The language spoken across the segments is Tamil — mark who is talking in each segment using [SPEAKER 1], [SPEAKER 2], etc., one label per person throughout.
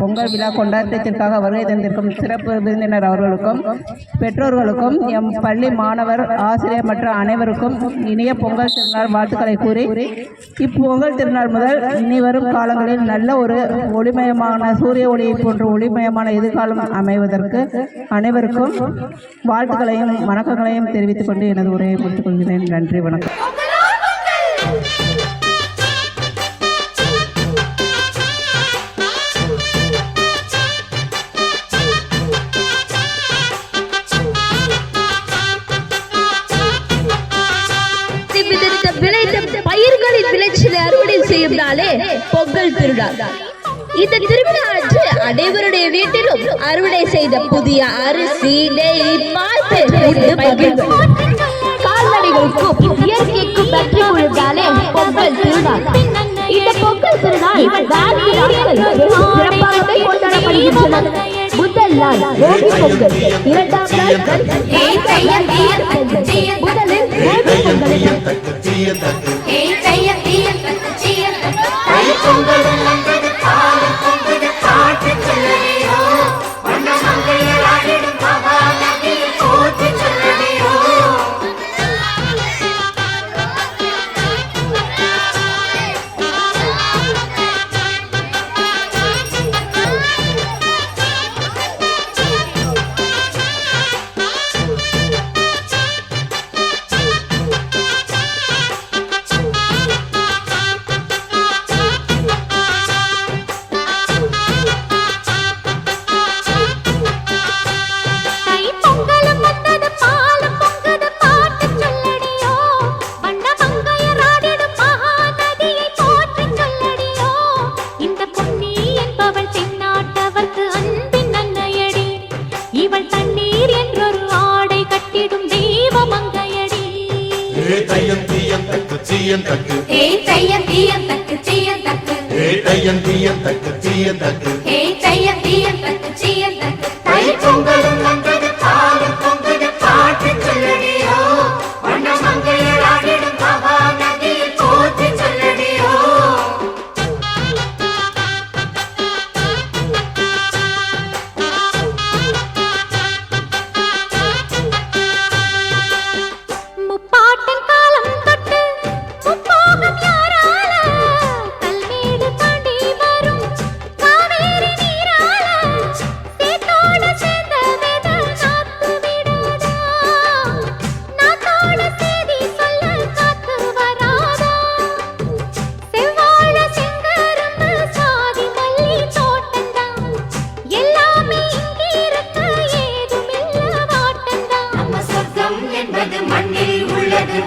[SPEAKER 1] பொங்கல் விழா கொண்டாட்டத்திற்காக வருகை தந்திருக்கும் சிறப்பு விருந்தினர் அவர்களுக்கும் பெற்றோர்களுக்கும் எம் பள்ளி மாணவர் ஆசிரியர் மற்றும் அனைவருக்கும் இனிய பொங்கல் திருநாள் வாழ்த்துக்களை கூறி இப்பொங்கல் திருநாள் முதல் இனி வரும் காலங்களில் நல்ல ஒரு ஒளிமயமான சூரிய ஒளியை போன்ற ஒளிமயமான எதிர்காலம் அமைவதற்கு அனைவருக்கும் வாழ்த்துக்களையும் வணக்கங்களையும் தெரிவித்துக் கொண்டு எனது உரையை முடித்துக் கொள்கிறேன். நன்றி, வணக்கம்.
[SPEAKER 2] பயிர்களின் விளைச்சலை அறுவடை செய்யும் நாளே பொங்கல் திருநாள். இந்த திருவிழா அன்று அனைவருடைய வீட்டிலும் அறுவடை செய்த புதிய அரிசி, நெய், பால் கால்நடைகளுக்கும் இயற்கைக்கும் நன்றி கொடுத்தாலே பொங்கல் திருநாள். இந்த பொங்கல் திருநாள் 4 நாட்கள் சிறப்பாக கொண்டாடப்படுகின்றன. முதல் நாள் போகி பொங்கல், 2ஆம் நாள் முதலில் போகி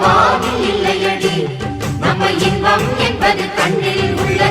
[SPEAKER 3] வானில் இல்லையடி, நம்ம இன்பம் என்பது கண்ணில் உள்ளது.